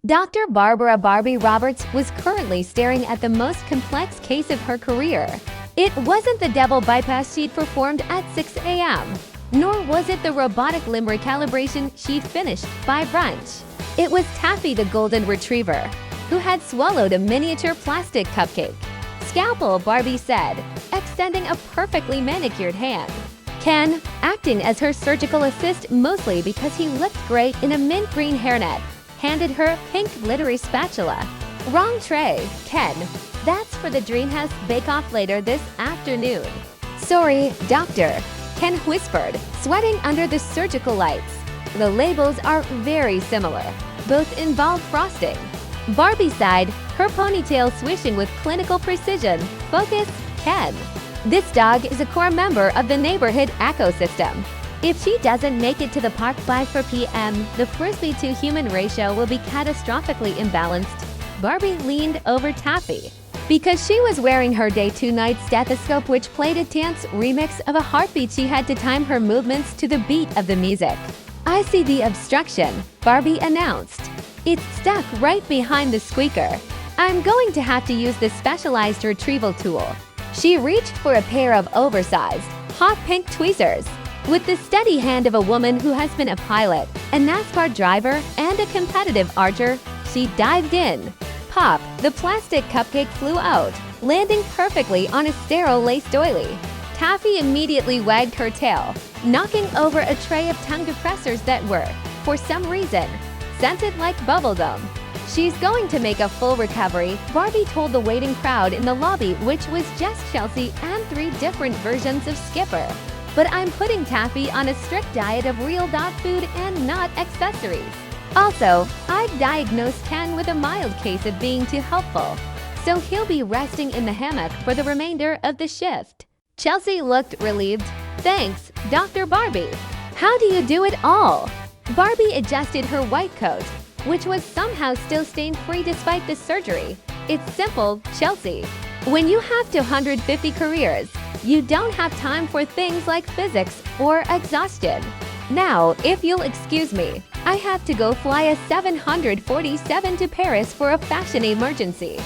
Dr. Barbara Barbie Roberts was currently staring at the most complex case of her career. It wasn't the double bypass she'd performed at 6 a.m., nor was it the robotic limb recalibration she'd finished by brunch. It was Taffy the golden retriever, who had swallowed a miniature plastic cupcake. "Scalpel," Barbie said, extending a perfectly manicured hand. Ken, acting as her surgical assist mostly because he looked great in a mint green hairnet, handed her pink glittery spatula. "Wrong tray, Ken. That's for the Dreamhouse Bake-Off later this afternoon." "Sorry, doctor," Ken whispered, sweating under the surgical lights. "The labels are very similar. Both involve frosting." Barbie sighed, her ponytail swishing with clinical precision. "Focus, Ken. This dog is a core member of the neighborhood ecosystem. If she doesn't make it to the park by 4 p.m., the frisbee-to-human ratio will be catastrophically imbalanced." Barbie leaned over Taffy, because she was wearing her day-to-night stethoscope, which played a dance remix of a heartbeat. She had to time her movements to the beat of the music. "I see the obstruction," Barbie announced. "It's stuck right behind the squeaker. I'm going to have to use the specialized retrieval tool." She reached for a pair of oversized, hot pink tweezers. With the steady hand of a woman who has been a pilot, a NASCAR driver, and a competitive archer, she dived in. Pop! The plastic cupcake flew out, landing perfectly on a sterile lace doily. Taffy immediately wagged her tail, knocking over a tray of tongue depressors that were, for some reason, scented like bubblegum. "She's going to make a full recovery," Barbie told the waiting crowd in the lobby, which was just Chelsea and 3 different versions of Skipper. "But I'm putting Taffy on a strict diet of real dog food and not accessories. Also, I've diagnosed Ken with a mild case of being too helpful, so he'll be resting in the hammock for the remainder of the shift." Chelsea looked relieved. "Thanks, Dr. Barbie. How do you do it all?" Barbie adjusted her white coat, which was somehow still stain-free despite the surgery. "It's simple, Chelsea. When you have 250 careers, you don't have time for things like physics or exhaustion. Now, if you'll excuse me, I have to go fly a 747 to Paris for a fashion emergency."